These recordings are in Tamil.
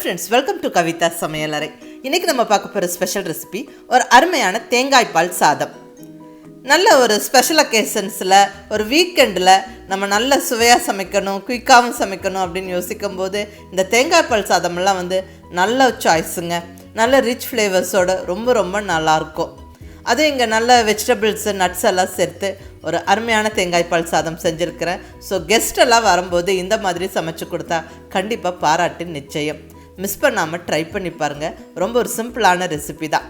ஃப்ரெண்ட்ஸ், வெல்கம் டு கவிதா சமையலறை. இன்றைக்கி நம்ம பார்க்க போகிற ஸ்பெஷல் ரெசிபி ஒரு அருமையான தேங்காய் பால் சாதம். நல்ல ஒரு ஸ்பெஷல் அக்கேஷன்ஸில் ஒரு வீக்கெண்டில் நம்ம நல்ல சுவையாக சமைக்கணும், குயிக்காகவும் சமைக்கணும் அப்படின்னு யோசிக்கும் போது இந்த தேங்காய் பால் சாதமெல்லாம் நல்ல சாய்ஸுங்க. நல்ல ரிச் ஃப்ளேவர்ஸோடு ரொம்ப நல்லாயிருக்கும். அதுவும் இங்கே நல்ல வெஜிடபிள்ஸு நட்ஸ் எல்லாம் சேர்த்து ஒரு அருமையான தேங்காய் பால் சாதம் செஞ்சுருக்கிறேன். ஸோ கெஸ்டெல்லாம் வரும்போது இந்த மாதிரி சமைச்சு கொடுத்தா கண்டிப்பாக பாராட்டு நிச்சயம். மிஸ் பண்ணாமல் ட்ரை பண்ணி பாருங்கள். ரொம்ப ஒரு சிம்பிளான ரெசிபி தான்.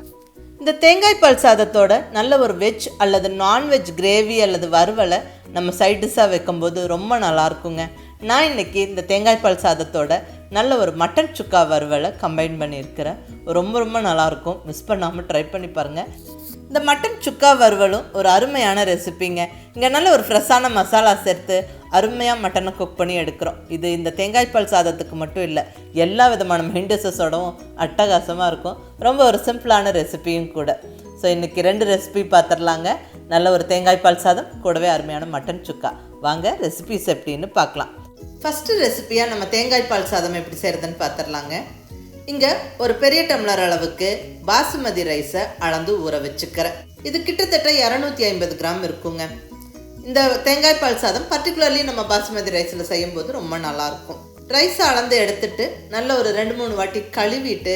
இந்த தேங்காய் பால் சாதத்தோட நல்ல ஒரு வெஜ் அல்லது நான்வெஜ் கிரேவி அல்லது வறுவலை நம்ம சைட் டிஷ்ஷாக வைக்கும்போது ரொம்ப நல்லாயிருக்குங்க. நான் இன்றைக்கி இந்த தேங்காய் பால் சாதத்தோட நல்ல ஒரு மட்டன் சுக்கா வறுவலை கம்பைன் பண்ணியிருக்கிறேன். ரொம்ப நல்லாயிருக்கும். மிஸ் பண்ணாமல் ட்ரை பண்ணி பாருங்கள். இந்த மட்டன் சுக்கா வறுவலும் ஒரு அருமையான ரெசிபிங்க. இங்கே நல்ல ஒரு ஃப்ரெஷ்ஷான மசாலா சேர்த்து அருமையாக மட்டனை குக் பண்ணி எடுக்கிறோம். இது இந்த தேங்காய் பால் சாதத்துக்கு மட்டும் இல்லை, எல்லா விதமான மெயின் டிஷ்ஷஸோடவும் அட்டகாசமாக இருக்கும். ரொம்ப ஒரு சிம்பிளான ரெசிபியும் கூட. ஸோ இன்றைக்கி 2 ரெசிபி பார்த்துடலாங்க. நல்ல ஒரு தேங்காய் பால் சாதம் கூடவே அருமையான மட்டன் சுக்கா. வாங்க ரெசிபிஸ் எப்படின்னு பார்க்கலாம். ஃபஸ்ட்டு ரெசிபியாக நம்ம தேங்காய் பால் சாதம் எப்படி செய்கிறதுன்னு பார்த்துடலாங்க. இங்கே ஒரு பெரிய டம்ளர் அளவுக்கு பாசுமதி ரைஸை அளந்து ஊற வச்சுக்கிறேன். இது கிட்டத்தட்ட 250 கிராம் இருக்குங்க. இந்த தேங்காய் பால் சாதம் பர்டிகுலர்லி நம்ம பாசுமதி ரைஸில் செய்யும்போது ரொம்ப நல்லாயிருக்கும். ரைஸை அளந்து எடுத்துட்டு நல்ல ஒரு 2-3 வாட்டி கழுவிட்டு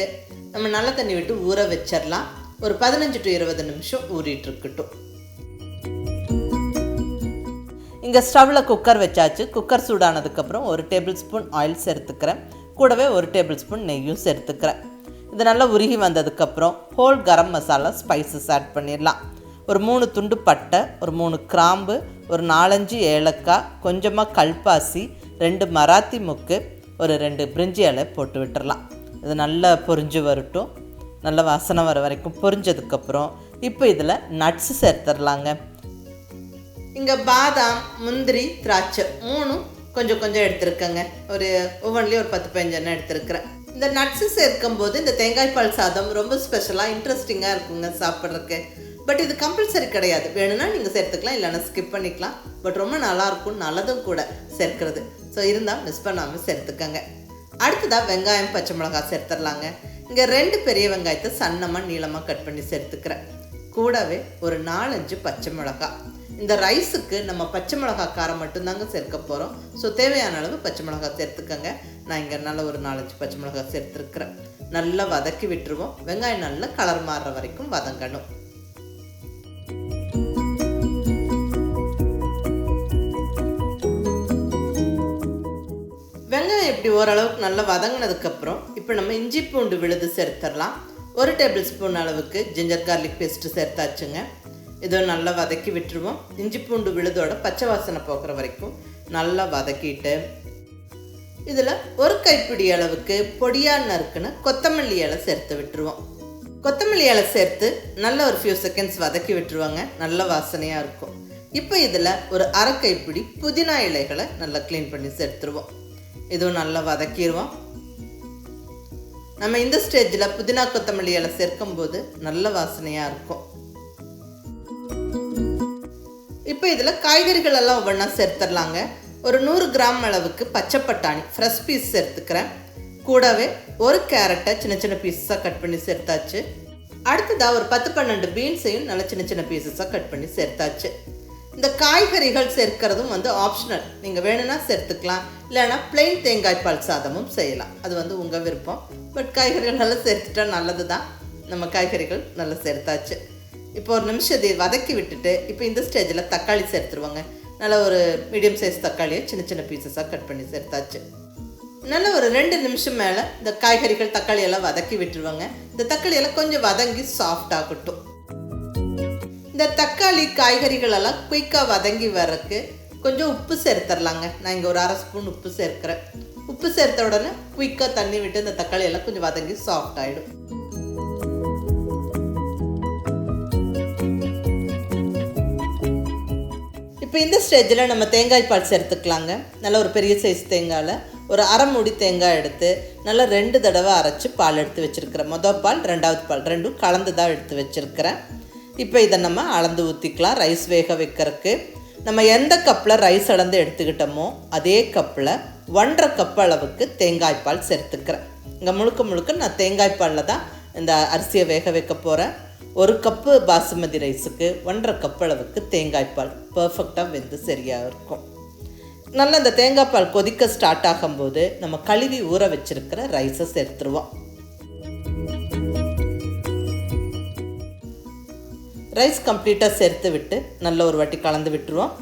நம்ம நல்ல தண்ணி விட்டு ஊற வச்சிடலாம். ஒரு 15 to 20 நிமிஷம் ஊறிட்டு இருக்கட்டும். இங்கே ஸ்டவ்வில் குக்கர் வச்சாச்சு. குக்கர் சூடானதுக்கப்புறம் 1 டேபிள் ஸ்பூன் ஆயில் சேர்த்துக்கிறேன். கூடவே 1 டேபிள் ஸ்பூன் நெய்யும் சேர்த்துக்கிறேன். இது நல்லா உருகி வந்ததுக்கப்புறம் whole garam masala spices add பண்ணிடலாம். ஒரு 3 துண்டு பட்டை, ஒரு 3 கிராம்பு, ஒரு 4-5 ஏலக்காய், கொஞ்சமாக கல்பாசி, 2 மராத்தி முக்கு, ஒரு 2 பிரிஞ்சி இலை போட்டு விட்டுடலாம். இது நல்லா பொரிஞ்சு வரட்டும். நல்ல வாசனை வர வரைக்கும் பொரிஞ்சதுக்கப்புறம் இப்போ இதில் நட்ஸு சேர்த்துடலாங்க. இங்கே பாதாம், முந்திரி, திராட்சை 3 கொஞ்சம் எடுத்துருக்கேங்க. ஒரு ஒவ்வொன்றிலேயே ஒரு 10-15 எண்ணெய் எடுத்துருக்கிறேன். இந்த நட்ஸு சேர்க்கும் போது இந்த தேங்காய் பால் சாதம் ரொம்ப ஸ்பெஷலாக இன்ட்ரெஸ்டிங்காக இருக்குங்க சாப்பிட்றதுக்கு. பட் இது கம்பல்சரி கிடையாது. வேணும்னா நீங்கள் சேர்த்துக்கலாம், இல்லைன்னா ஸ்கிப் பண்ணிக்கலாம். பட் ரொம்ப நல்லாயிருக்கும், நல்லதும் கூட சேர்க்கிறது. ஸோ இருந்தால் மிஸ் பண்ணாமல் சேர்த்துக்கங்க. அடுத்ததாக வெங்காயம், பச்சை மிளகாய் சேர்த்துடலாங்க. இங்கே 2 பெரிய வெங்காயத்தை சன்னமாக நீளமாக கட் பண்ணி சேர்த்துக்கிறேன். கூடவே ஒரு 4-5 பச்சை மிளகாய். இந்த ரைஸுக்கு நம்ம பச்சை மிளகாய் காரம் மட்டும்தாங்க சேர்க்க போகிறோம். ஸோ தேவையான அளவு பச்சை மிளகாய் சேர்த்துக்கங்க. நான் இங்கே நல்ல ஒரு 4-5 பச்சை மிளகாய் சேர்த்துருக்குறேன். நல்லா வதக்கி விட்டுருவோம். வெங்காயம் நல்லா கலர் மாறுற வரைக்கும் வதங்கணும். வெங்காயம் இப்படி ஓரளவுக்கு நல்லா வதங்கினதுக்கப்புறம் இப்போ நம்ம இஞ்சி பூண்டு விழுது சேர்த்துடலாம். 1 டேபிள் ஸ்பூன் அளவுக்கு ஜிஞ்சர் கார்லிக் பேஸ்ட்டு சேர்த்தாச்சுங்க. இதை நல்லா வதக்கி விட்டுருவோம். இஞ்சி பூண்டு விழுதோட பச்சை வாசனை போக்குற வரைக்கும் நல்லா வதக்கிட்டு இதில் 1 கைப்பிடி அளவுக்கு பொடியாக நறுக்குன்னு கொத்தமல்லி இலை சேர்த்து விட்டுருவோம். கொத்தமல்லி இலை சேர்த்து நல்ல ஒரு ஃபியூ செகண்ட்ஸ் வதக்கி விட்டுருவாங்க. நல்ல வாசனையாக இருக்கும். இப்போ இதில் ஒரு 1/2 கைப்பிடி புதினா இலைகளை நல்லா க்ளீன் பண்ணி சேர்த்துருவோம். இதுவும் நல்லா வதக்கிடுவோம். நம்ம இந்த ஸ்டேஜில் புதினா கொத்தமல்லி இலை சேர்க்கும்போது நல்ல வாசனையாக இருக்கும். இப்போ இதில் காய்கறிகள் எல்லாம் ஒவ்வொன்றா சேர்த்துடலாங்க. ஒரு 100 கிராம் அளவுக்கு பச்சை பட்டாணி ஃப்ரெஷ் பீஸ் சேர்த்துக்கிறேன். கூடவே 1 கேரட்டை சின்ன பீஸஸாக கட் பண்ணி சேர்த்தாச்சு. அடுத்ததாக ஒரு 10-12 பீன்ஸையும் நல்ல சின்ன பீஸஸாக கட் பண்ணி சேர்த்தாச்சு. இந்த காய்கறிகள் சேர்க்கிறதும் ஆப்ஷனல். நீங்கள் வேணும்னா சேர்த்துக்கலாம், இல்லைன்னா பிளெயின் தேங்காய் பால் சாதமும் செய்யலாம். அது உங்கள் விருப்பம். பட் காய்கறிகள் நல்லா சேர்த்துட்டா நல்லது தான். நம்ம காய்கறிகள் நல்லா சேர்த்தாச்சு. இப்போ ஒரு நிமிஷம் இதை வதக்கி விட்டுட்டு இப்போ இந்த ஸ்டேஜில் தக்காளி சேர்த்துருவாங்க. நல்ல ஒரு மீடியம் சைஸ் தக்காளியை சின்ன பீசஸாக கட் பண்ணி சேர்த்தாச்சு. நல்ல ஒரு 2 நிமிஷம் மேலே இந்த காய்கறிகள் தக்காளியெல்லாம் வதக்கி விட்டுருவாங்க. இந்த தக்காளியெல்லாம் கொஞ்சம் வதங்கி சாஃப்ட் ஆகட்டும். இந்த தக்காளி காய்கறிகள் எல்லாம் குயிக்காக வதங்கி வர்றதுக்கு கொஞ்சம் உப்பு சேர்த்துடலாங்க. நான் இங்கே ஒரு 1/2 ஸ்பூன் உப்பு சேர்க்குறேன். உப்பு சேர்த்த உடனே குயிக்காக தண்ணி விட்டு இந்த தக்காளியெல்லாம் கொஞ்சம் வதங்கி சாஃப்ட் ஆகிடும். இப்போ இந்த ஸ்டேஜில் நம்ம தேங்காய் பால் சேர்த்துக்கலாங்க. நல்ல ஒரு பெரிய சைஸ் தேங்காயில் ஒரு 1/2 மூடி தேங்காய் எடுத்து நல்லா 2 தடவை அரைச்சி பால் எடுத்து வச்சுருக்கிறேன். மொதல் பால், 2வது பால் 2ம் கலந்து தான் எடுத்து வச்சுருக்கிறேன். இப்போ இதை நம்ம அளந்து ஊற்றிக்கலாம். ரைஸ் வேக வைக்கிறதுக்கு நம்ம எந்த கப்பில் ரைஸ் அளந்து எடுத்துக்கிட்டோமோ அதே கப்பில் 1.5 கப் அளவுக்கு தேங்காய் பால் சேர்த்துக்கிறேன். இங்கே முழுக்க முழுக்க நான் தேங்காய் பாலில் தான் இந்த அரிசியை வேக வைக்க போகிறேன். 1 கப்பு பாசுமதி ரைஸுக்கு 1.5 கப் அளவுக்கு தேங்காய் பால் பர்ஃபெக்டாக வெந்து சரியாக இருக்கும். நல்லா இந்த தேங்காய் பால் கொதிக்க ஸ்டார்ட் ஆகும்போது நம்ம கழுவி ஊற வச்சிருக்கிற ரைஸை சேர்த்துருவோம். ரைஸ் கம்ப்ளீட்டாக சேர்த்து விட்டு நல்ல ஒரு வாட்டி கலந்து விட்டுருவோம்.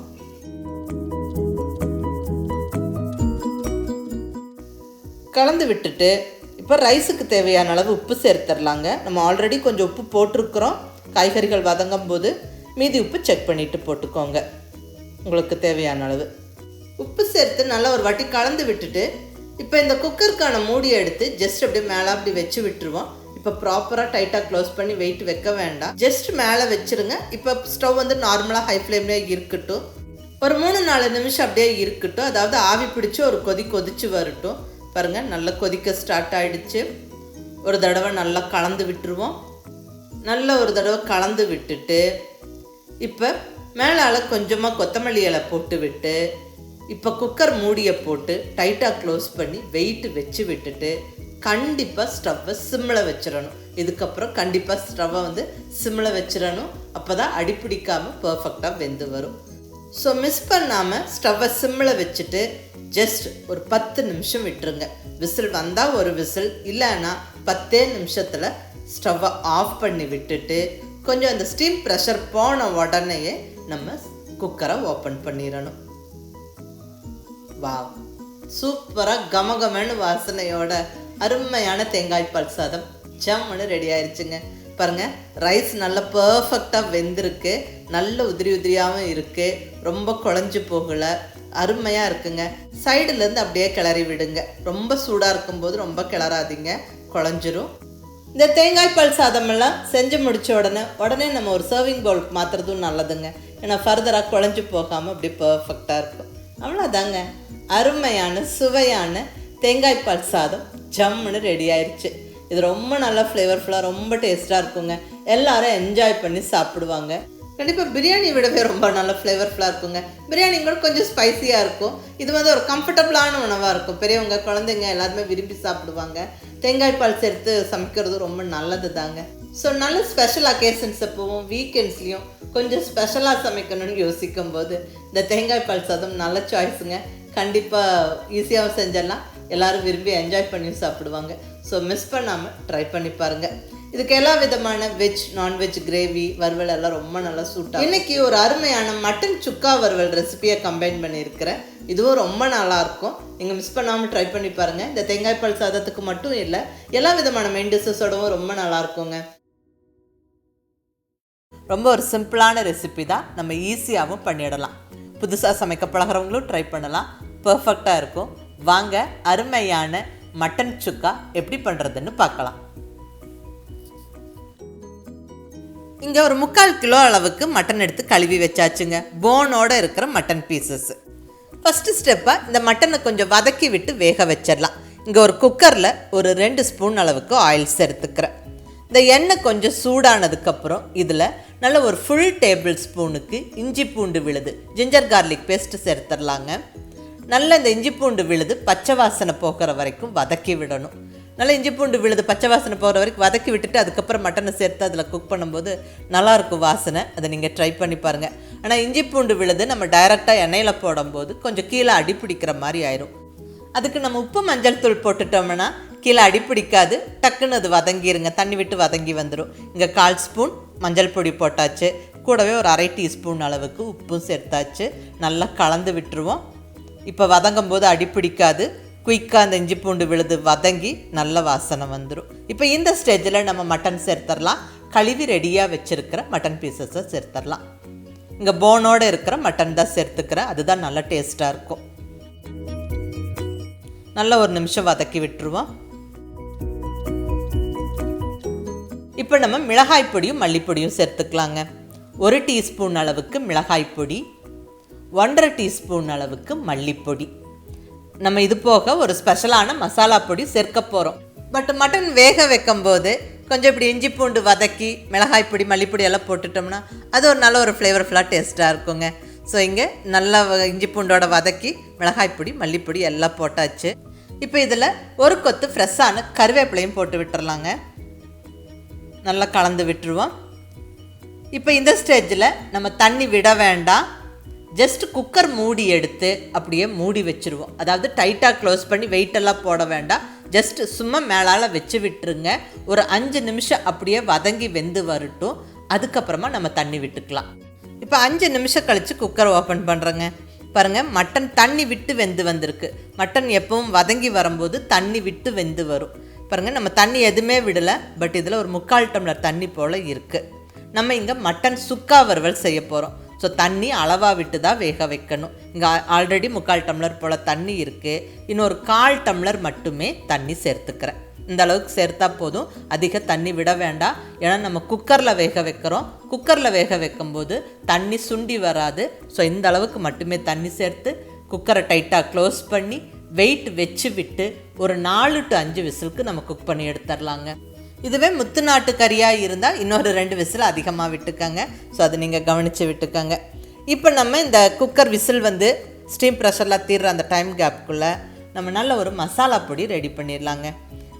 கலந்து விட்டுட்டு இப்போ ரைஸுக்கு தேவையான அளவு உப்பு சேர்த்துடலாங்க. நம்ம ஆல்ரெடி கொஞ்சம் உப்பு போட்டிருக்கிறோம். காய்கறிகள் வதங்கும் போது மீதி உப்பு செக் பண்ணிவிட்டு போட்டுக்கோங்க. உங்களுக்கு தேவையான அளவு உப்பு சேர்த்து நல்லா ஒரு வாட்டி கலந்து விட்டுட்டு இப்போ இந்த குக்கருக்கான மூடியை எடுத்து ஜஸ்ட் அப்படியே மேலே அப்படி வச்சு விட்டுருவோம். இப்போ ப்ராப்பராக டைட்டாக க்ளோஸ் பண்ணி வெயிட் வைக்க வேண்டாம். ஜஸ்ட் மேலே வச்சுருங்க. இப்போ ஸ்டவ் வந்து நார்மலாக ஹை ஃப்ளேம்லேயே இருக்கட்டும். ஒரு 3-4 நிமிஷம் அப்படியே இருக்கட்டும். அதாவது ஆவி பிடிச்சி ஒரு கொதிச்சு வரட்டும். பாருங்கள், நல்லா கொதிக்க ஸ்டார்ட் ஆகிடுச்சு. ஒரு தடவை நல்லா கலந்து விட்டுருவோம். நல்லா ஒரு தடவை கலந்து விட்டுட்டு இப்போ மேலால் கொஞ்சமாக கொத்தமல்லி இலை போட்டு விட்டு இப்போ குக்கர் மூடியை போட்டு டைட்டாக க்ளோஸ் பண்ணி வெயிட் வச்சு விட்டுட்டு கண்டிப்பாக ஸ்டவ்வை சிம்மில் வச்சிடணும். இதுக்கப்புறம் கண்டிப்பாக ஸ்டவ்வை வந்து சிம்மில் வச்சிடணும். அப்போ தான் அடிப்பிடிக்காமல் பர்ஃபெக்டாக வெந்து வரும். ஸோ மிஸ் பண்ணாமல் ஸ்டவ்வை சிம்மில் வச்சுட்டு ஜஸ்ட் ஒரு 10 நிமிஷம் விட்டுருங்க. விசில் வந்தால் ஒரு விசில், இல்லைன்னா 10 நிமிஷத்தில் ஸ்டவ்வை ஆஃப் பண்ணி விட்டுட்டு கொஞ்சம் அந்த ஸ்டீம் ப்ரெஷர் போன உடனேயே நம்ம குக்கரை ஓப்பன் பண்ணிடணும். வாவ், சூப்பராக கமகமன்னு வாசனையோட அருமையான தேங்காய் பால் சாதம் ஜம்முன்னு ரெடி ஆயிடுச்சுங்க. பாருங்கள், ரைஸ் நல்லா பர்ஃபெக்டாக வெந்திருக்கு. நல்ல உதிரியாகவும் இருக்குது. ரொம்ப குழஞ்சி போகலை. அருமையாக இருக்குங்க. சைடுலேருந்து அப்படியே கிளறி விடுங்க. ரொம்ப சூடாக இருக்கும்போது ரொம்ப கிளறாதீங்க, குழஞ்சிரும். இந்த தேங்காய் பால் சாதமெல்லாம் செஞ்சு முடித்த உடனே நம்ம ஒரு சர்விங் பவுலுக்கு மாற்றுறதும் நல்லதுங்க. ஏன்னா ஃபர்தராக குழஞ்சி போகாமல் அப்படியே பர்ஃபெக்டாக இருக்கும். அவ்வளோதாங்க, அருமையான சுவையான தேங்காய் பால் சாதம் ஜம்முன்னு ரெடி ஆயிடுச்சு. இது ரொம்ப நல்லா ஃப்ளேவர்ஃபுல்லாக ரொம்ப டேஸ்ட்டாக இருக்குங்க. எல்லோரும் என்ஜாய் பண்ணி சாப்பிடுவாங்க. கண்டிப்பாக பிரியாணி விடவே ரொம்ப நல்ல ஃப்ளேவர்ஃபுல்லாக இருக்குங்க. பிரியாணி கூட கொஞ்சம் ஸ்பைஸியாக இருக்கும். இது வந்து ஒரு கம்ஃபர்டபுளான உணவாக இருக்கும். பெரியவங்க, குழந்தைங்க எல்லாருமே விரும்பி சாப்பிடுவாங்க. தேங்காய் பால் சேர்த்து சமைக்கிறது ரொம்ப நல்லது தாங்க. ஸோ நல்ல ஸ்பெஷல் அக்கேஷன்ஸ் எப்பவும் வீக்கெண்ட்ஸ்லேயும் கொஞ்சம் ஸ்பெஷலாக சமைக்கணும்னு யோசிக்கும் போது இந்த தேங்காய் பால் சாதம் நல்ல சாய்ஸுங்க. கண்டிப்பாக ஈஸியாகவும் செஞ்சிடலாம். எல்லோரும் விரும்பி என்ஜாய் பண்ணி சாப்பிடுவாங்க. ஸோ மிஸ் பண்ணாமல் ட்ரை பண்ணி பாருங்கள். இதுக்கு எல்லா விதமான வெஜ், நான்வெஜ் கிரேவி, வறுவல் எல்லாம் ரொம்ப நல்லா சூட்டாக. இன்றைக்கி ஒரு அருமையான மட்டன் சுக்கா வறுவல் ரெசிபியை கம்பைன் பண்ணியிருக்கிறேன். இதுவும் ரொம்ப நல்லாயிருக்கும். நீங்கள் மிஸ் பண்ணாமல் ட்ரை பண்ணி பாருங்கள். இந்த தேங்காய் பால் சாதத்துக்கு மட்டும் இல்லை, எல்லா விதமான மெயின் டிஷ்ஷஸோடவும் ரொம்ப நல்லாயிருக்குங்க. ரொம்ப ஒரு சிம்பிளான ரெசிபி தான். நம்ம ஈஸியாகவும் பண்ணிடலாம். புதுசாக சமைக்க பழகிறவங்களும் ட்ரை பண்ணலாம். பர்ஃபெக்டாக இருக்கும். வாங்க, அருமையான மட்டன் சுக்கா எப்படி பண்ணுறதுன்னு பார்க்கலாம். இங்கே ஒரு 3/4 கிலோ அளவுக்கு மட்டன் எடுத்து கழுவி வச்சாச்சுங்க. போனோடு இருக்கிற மட்டன் பீசஸ். ஃபஸ்ட்டு ஸ்டெப்பாக இந்த மட்டனை கொஞ்சம் வதக்கி விட்டு வேக வச்சிடலாம். இங்கே ஒரு குக்கரில் ஒரு 2 ஸ்பூன் அளவுக்கு ஆயில் சேர்த்துக்கிறேன். இந்த எண்ணெய் கொஞ்சம் சூடானதுக்கப்புறம் இதில் நல்ல ஒரு ஃபுல் டேபிள் ஸ்பூனுக்கு இஞ்சி பூண்டு விழுது, ஜிஞ்சர் கார்லிக் பேஸ்ட்டு சேர்த்துடலாங்க. நல்லா இந்த இஞ்சி பூண்டு விழுது பச்சை வாசனை போகிற வரைக்கும் வதக்கி விடணும். நல்லா இஞ்சி பூண்டு விழுது பச்சை வாசனை போகிற வரைக்கும் வதக்கி விட்டுட்டு அதுக்கப்புறம் மட்டனை சேர்த்து அதில் குக் பண்ணும்போது நல்லாயிருக்கும் வாசனை. அதை நீங்கள் ட்ரை பண்ணி பாருங்கள். ஆனால் இஞ்சி பூண்டு விழுது நம்ம டைரெக்டாக எண்ணெயில் போடும்போது கொஞ்சம் கீழே அடிப்பிடிக்கிற மாதிரி ஆயிரும். அதுக்கு நம்ம உப்பு மஞ்சள் தூள் போட்டுட்டோம்னா கீழே அடிப்பிடிக்காது. டக்குன்னு அது வதங்கிடுங்க, தண்ணி விட்டு வதங்கி வந்துடும். இங்கே 1/4 ஸ்பூன் மஞ்சள் பொடி போட்டாச்சு. கூடவே ஒரு 1/2 டீஸ்பூன் அளவுக்கு உப்பும் சேர்த்தாச்சு. நல்லா கலந்து விட்டுருவோம். இப்போ வதங்கும் போது அடிப்பிடிக்காது. குயிக்காக அந்த இஞ்சி பூண்டு விழுது வதங்கி நல்ல வாசனை வந்துடும். இப்போ இந்த ஸ்டேஜில் நம்ம மட்டன் சேர்த்துடலாம். கழுவி ரெடியாக வச்சுருக்கிற மட்டன் பீசஸை சேர்த்துடலாம். இங்கே போனோடு இருக்கிற மட்டன் தான் சேர்த்துக்கிறேன். அதுதான் நல்ல டேஸ்ட்டாக இருக்கும். நல்லா ஒரு நிமிஷம் வதக்கி விட்டுருவோம். இப்போ நம்ம மிளகாய் பொடியும் மல்லிப்பொடியும் சேர்த்துக்கலாங்க. 1 டீஸ்பூன் அளவுக்கு மிளகாய் பொடி, 1.5 டீஸ்பூன் அளவுக்கு மல்லிப்பொடி. நம்ம இது போக ஒரு ஸ்பெஷலான மசாலா பொடி சேர்க்க போகிறோம். பட் மட்டன் வேக வைக்கும் போது கொஞ்சம் இப்படி இஞ்சி பூண்டு வதக்கி மிளகாய் பொடி மல்லிப்பொடி எல்லாம் போட்டுட்டோம்னா அது ஒரு நல்ல ஒரு ஃப்ளேவர்ஃபுல்லாக டேஸ்ட்டாக இருக்குங்க. ஸோ இங்கே நல்லா இஞ்சி பூண்டோட வதக்கி மிளகாய் பொடி மல்லிப்பொடி எல்லாம் போட்டாச்சு. இப்போ இதில் ஒரு கொத்து ஃப்ரெஷ்ஷான கருவேப்பிலையும் போட்டு விட்டுறலாங்க. நல்லா கலந்து விட்டுருவோம். இப்போ இந்த ஸ்டேஜில் நம்ம தண்ணி விட வேண்டாம். ஜஸ்ட் குக்கர் மூடி எடுத்து அப்படியே மூடி வச்சுருவோம். அதாவது டைட்டாக க்ளோஸ் பண்ணி வெயிட்டெல்லாம் போட வேண்டாம். ஜஸ்ட் சும்மா மேலால் வச்சு விட்டுருங்க. ஒரு 5 நிமிஷம் அப்படியே வதங்கி வெந்து வரட்டும். அதுக்கப்புறமா நம்ம தண்ணி விட்டுக்கலாம். இப்போ 5 நிமிஷம் கழித்து குக்கர் ஓப்பன் பண்ணுறேங்க. பாருங்கள், மட்டன் தண்ணி விட்டு வெந்து வந்திருக்கு. மட்டன் எப்பவும் வதங்கி வரும்போது தண்ணி விட்டு வெந்து வரும். பாருங்கள், நம்ம தண்ணி எதுவுமே விடலை. பட் இதில் ஒரு 3/4 டம்ளர் தண்ணி போல் இருக்குது. நம்ம இங்கே மட்டன் சுக்கா வறுவல் செய்ய போகிறோம். ஸோ தண்ணி அளவாக விட்டு தான் வேக வைக்கணும். இங்கே ஆல்ரெடி 3/4 டம்ளர் போல் தண்ணி இருக்குது. இன்னொரு 1/4 டம்ளர் மட்டுமே தண்ணி சேர்த்துக்கிறேன். இந்த அளவுக்கு சேர்த்தா போதும். அதிக தண்ணி விட வேண்டாம். ஏன்னா நம்ம குக்கரில் வேக வைக்கிறோம். குக்கரில் வேக வைக்கும்போது தண்ணி சுண்டி வராது. ஸோ இந்த அளவுக்கு மட்டுமே தண்ணி சேர்த்து குக்கரை டைட்டாக க்ளோஸ் பண்ணி வெயிட் வச்சு விட்டு ஒரு 4 to 5 விசிலுக்கு நம்ம குக் பண்ணி எடுத்துடலாங்க. இதுவே முத்து நாட்டு கறியாக இருந்தால் இன்னொரு 2 விசில் அதிகமாக விட்டுக்கங்க. ஸோ அதை நீங்கள் கவனித்து விட்டுக்கங்க. இப்போ நம்ம இந்த குக்கர் விசில் ஸ்டீம் ப்ரெஷரில் தீர்ற அந்த டைம் கேப்புக்குள்ளே நம்ம நல்ல ஒரு மசாலா பொடி ரெடி பண்ணிடலாங்க.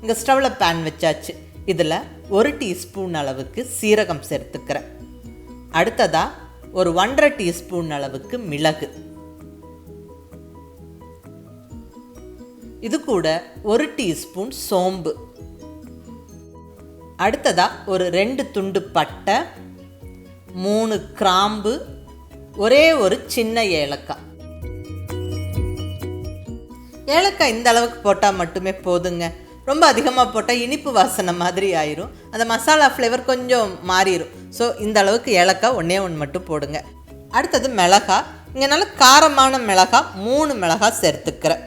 இங்கே ஸ்டவ்வில் பேன் வச்சாச்சு. இதில் 1 டீஸ்பூன் அளவுக்கு சீரகம் சேர்த்துக்கிறேன். அடுத்ததாக ஒரு 1.5 டீஸ்பூன் அளவுக்கு மிளகு. இது கூட 1 டீஸ்பூன் சோம்பு. அடுத்ததாக ஒரு 2 துண்டு பட்டை, 3 கிராம்பு, ஒரே ஒரு சின்ன ஏலக்காய். ஏலக்காய் இந்த அளவுக்கு போட்டால் மட்டுமே போதுங்க. ரொம்ப அதிகமாக போட்டால் இனிப்பு வாசனை மாதிரி ஆயிரும். அந்த மசாலா ஃப்ளேவர் கொஞ்சம் மாறிடும். ஸோ இந்த அளவுக்கு ஏலக்காய் 1 மட்டும் போடுங்க. அடுத்தது மிளகாய். இங்கே நல்ல காரமான மிளகாய் 3 மிளகாய் சேர்த்துக்கிறேன்.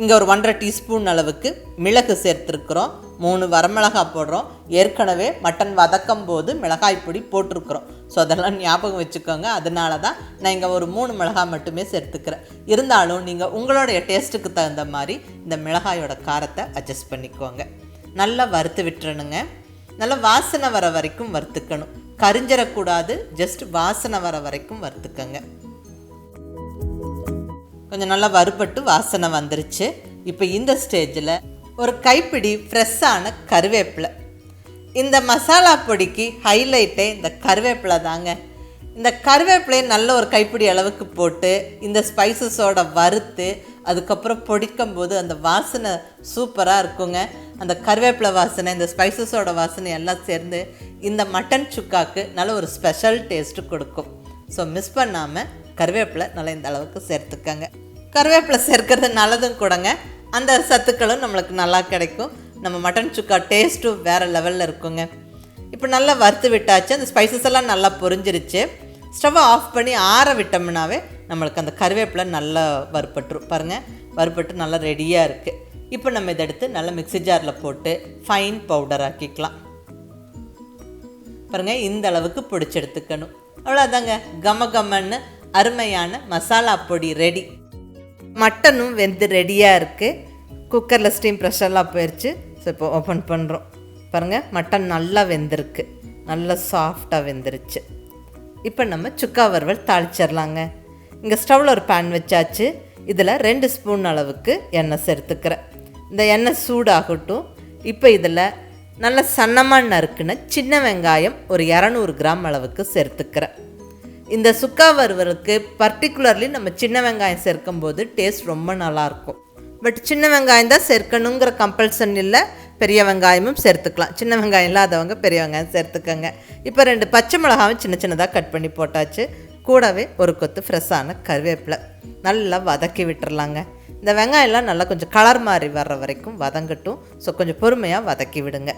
இங்கே ஒரு 1.5 டீஸ்பூன் அளவுக்கு மிளகு சேர்த்துருக்குறோம். 3 வரமிளகாய் போடுறோம். ஏற்கனவே மட்டன் வதக்கும் போது மிளகாய் பொடி போட்டிருக்கிறோம். ஸோ அதெல்லாம் ஞாபகம் வச்சுக்கோங்க. அதனால தான் நான் இங்கே ஒரு 3 மிளகாய் மட்டுமே சேர்த்துக்கிறேன். இருந்தாலும் நீங்கள் உங்களுடைய டேஸ்ட்டுக்கு தகுந்த மாதிரி இந்த மிளகாயோட காரத்தை அட்ஜஸ்ட் பண்ணிக்கோங்க. நல்லா வறுத்து விட்டுறணுங்க. நல்லா வாசனை வர வரைக்கும் வறுத்துக்கணும். கரிஞ்சிடக்கூடாது. ஜஸ்ட் வாசனை வர வரைக்கும் வறுத்துக்கோங்க. கொஞ்சம் நல்லா வறுபட்டு வாசனை வந்துருச்சு. இப்போ இந்த ஸ்டேஜில் ஒரு கைப்பிடி ஃப்ரெஷ்ஷான கருவேப்பிலை. இந்த மசாலா பொடிக்கு ஹைலைட்டே இந்த கருவேப்பிலை தாங்க. இந்த கருவேப்பிலையை நல்ல ஒரு கைப்பிடி அளவுக்கு போட்டு இந்த ஸ்பைசஸோட வறுத்து அதுக்கப்புறம் பொடிக்கும் போது அந்த வாசனை சூப்பராக இருக்குங்க. அந்த கருவேப்பிலை வாசனை, இந்த ஸ்பைசஸோட வாசனை எல்லாம் சேர்ந்து இந்த மட்டன் சுக்காவுக்கு நல்ல ஒரு ஸ்பெஷல் டேஸ்ட்டு கொடுக்கும். ஸோ மிஸ் பண்ணாமல் கருவேப்பிலை நல்லா இந்த அளவுக்கு சேர்த்துக்கங்க. கருவேப்பிலை சேர்க்கறது நல்லதும் கூடங்க. அந்த சத்துக்களும் நம்மளுக்கு நல்லா கிடைக்கும். நம்ம மட்டன் சுக்கா டேஸ்ட்டும் வேறு லெவலில் இருக்குங்க. இப்போ நல்லா வறுத்து விட்டாச்சு. அந்த ஸ்பைசஸ் எல்லாம் நல்லா பொரிஞ்சிருச்சு. ஸ்டவ்வை ஆஃப் பண்ணி ஆற விட்டோம்னாவே நம்மளுக்கு அந்த கருவேப்பிலை நல்லா வறுபட்டுரும். பாருங்கள், வறுபட்டு நல்லா ரெடியாக இருக்குது. இப்போ நம்ம இதை எடுத்து நல்லா மிக்ஸி ஜாரில் போட்டு ஃபைன் பவுடர் ஆக்கிக்கலாம். பாருங்கள், இந்த அளவுக்கு பொடிச்சு எடுத்துக்கணும். அவ்வளோதாங்க, கமன்னு அருமையான மசாலா பொடி ரெடி. மட்டனும் வெந்து ரெடியாக இருக்குது. குக்கரில் ஸ்டீம் ப்ரெஷர்லாம் போயிடுச்சு. ஸோ இப்போ ஓப்பன் பண்ணுறோம். பாருங்கள், மட்டன் நல்லா வெந்திருக்கு. நல்லா சாஃப்டாக வெந்துருச்சு. இப்போ நம்ம சுக்கா வறுவல் தாளிச்சிடலாங்க. இங்கே ஸ்டவ்வில் ஒரு பேன் வச்சாச்சு. இதில் 2 ஸ்பூன் அளவுக்கு எண்ணெய் சேர்த்துக்கிறேன். இந்த எண்ணெய் சூடாகட்டும். இப்போ இதில் நல்ல சன்னமாக நறுக்குன சின்ன வெங்காயம் ஒரு 200 கிராம் அளவுக்கு சேர்த்துக்கிறேன். இந்த சுக்கா வறுவலுக்கு பர்டிகுலர்லி நம்ம சின்ன வெங்காயம் சேர்க்கும்போது டேஸ்ட் ரொம்ப நல்லாயிருக்கும். பட் சின்ன வெங்காயம் தான் சேர்க்கணுங்கிற கம்பல்சன் இல்லை. பெரிய வெங்காயமும் சேர்த்துக்கலாம். சின்ன வெங்காயம் இல்லாதவங்க பெரிய வெங்காயம் சேர்த்துக்கங்க. இப்போ 2 பச்சை மிளகாவும் சின்ன சின்னதாக கட் பண்ணி போட்டாச்சு. கூடவே ஒரு கொத்து ஃப்ரெஷ்ஷான கருவேப்பிலை நல்லா வதக்கி விட்டுறலாங்க. இந்த வெங்காயம்லாம் நல்லா கொஞ்சம் கலர் மாதிரி வர்ற வரைக்கும் வதங்கட்டும். ஸோ கொஞ்சம் பொறுமையாக வதக்கி விடுங்க.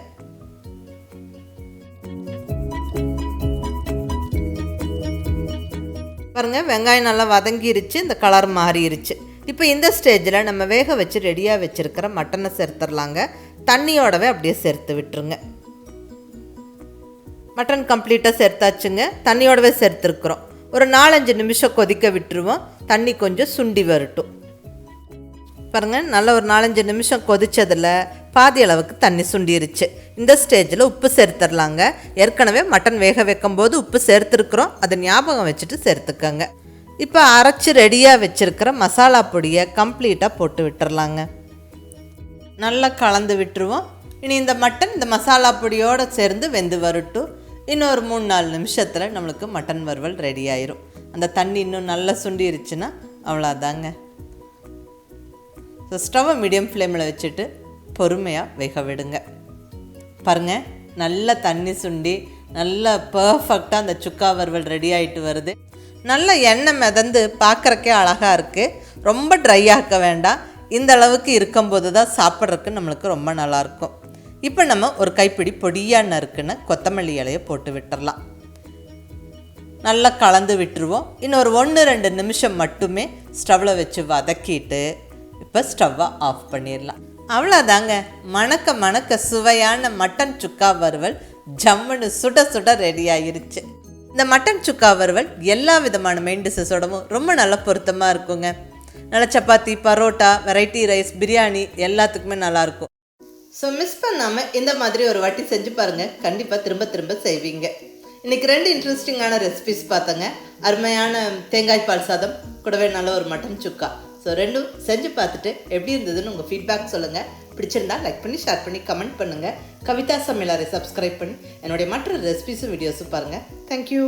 பாருங்கள், வெங்காயம் நல்லா வதங்கிருச்சு. இந்த கலர் மாறிடுச்சு. இப்போ இந்த ஸ்டேஜில் நம்ம வேக வச்சு ரெடியாக வச்சுருக்கிற மட்டனை சேர்த்துடலாங்க. தண்ணியோடவே அப்படியே சேர்த்து விட்டுருங்க. மட்டன் கம்ப்ளீட்டாக சேர்த்தாச்சுங்க. தண்ணியோடவே சேர்த்துருக்குறோம். ஒரு 4-5 நிமிஷம் கொதிக்க விட்டுருவோம். தண்ணி கொஞ்சம் சுண்டி வரட்டும். பாருங்கள், நல்லா ஒரு 4-5 நிமிஷம் கொதித்ததில் பாதி அளவுக்கு தண்ணி சுண்டிருச்சு. இந்த ஸ்டேஜில் உப்பு சேர்த்துடலாங்க. ஏற்கனவே மட்டன் வேக வைக்கும்போது உப்பு சேர்த்துருக்குறோம். அதை ஞாபகம் வச்சுட்டு சேர்த்துக்கோங்க. இப்போ அரைச்சி ரெடியாக வச்சுருக்கிற மசாலா பொடியை கம்ப்ளீட்டாக போட்டு விட்டுறலாங்க. நல்லா கலந்து விட்டுருவோம். இனி இந்த மட்டன் இந்த மசாலா பொடியோடு சேர்ந்து வெந்து வரட்டும். இன்னொரு 3-4 நிமிஷத்தில் நம்மளுக்கு மட்டன் வறுவல் ரெடி ஆயிரும். அந்த தண்ணி இன்னும் நல்லா சுண்டிருச்சுன்னா அவ்வளோதாங்க. ஸோ ஸ்டவ்வை மீடியம் ஃப்ளேமில் வச்சுட்டு பொறுமையாக வேக விடுங்க. பாருங்கள், நல்லா தண்ணி சுண்டி நல்லா பர்ஃபெக்டாக அந்த சுக்கா வறுவல் ரெடி ஆகிட்டு வருது. நல்ல எண்ணெய் மிதந்து பார்க்குறக்கே அழகாக இருக்குது. ரொம்ப ட்ரை ஆக்க வேண்டாம். இந்த அளவுக்கு இருக்கும்போது தான் சாப்பிட்றதுக்கு நம்மளுக்கு ரொம்ப நல்லாயிருக்கும். இப்போ நம்ம ஒரு கைப்பிடி பொடியாக நறுக்குன்னு கொத்தமல்லி இலையை போட்டு விட்டுடலாம். நல்லா கலந்து விட்டுருவோம். இன்னொரு 1-2 நிமிஷம் மட்டுமே ஸ்டவ்வில் வச்சு வதக்கிட்டு இப்போ ஸ்டவ்வை ஆஃப் பண்ணிடலாம். அவ்வளோதாங்க, மணக்க மணக்க சுவையான மட்டன் சுக்கா வறுவல் ஜம்முன்னு சுட சுட ரெடி ஆகிருச்சு. இந்த மட்டன் சுக்கா வறுவல் எல்லா விதமான மெயின் டிஷ்ஷஸோடவும் ரொம்ப நல்லா பொருத்தமாக இருக்குங்க. நல்ல சப்பாத்தி, பரோட்டா, வெரைட்டி ரைஸ், பிரியாணி எல்லாத்துக்குமே நல்லாயிருக்கும். ஸோ மிஸ் பண்ணாமல் இந்த மாதிரி ஒரு வாட்டி செஞ்சு பாருங்கள். கண்டிப்பாக திரும்ப திரும்ப செய்வீங்க. இன்றைக்கி 2 இன்ட்ரெஸ்டிங்கான ரெசிபிஸ் பார்த்தங்க. அருமையான தேங்காய் பால் சாதம், கூடவே நல்ல ஒரு மட்டன் சுக்கா. ஸோ 2ம் செஞ்சு பார்த்துட்டு எப்படி இருந்ததுன்னு உங்கள் ஃபீட்பேக் சொல்லுங்கள். பிடிச்சிருந்தா லைக் பண்ணி, ஷேர் பண்ணி, கமெண்ட் பண்ணுங்கள். கவிதா சமையலறை சப்ஸ்கிரைப் பண்ணி என்னுடைய மற்ற ரெசிபிஸும் வீடியோஸும் பாருங்கள். தேங்க்யூ.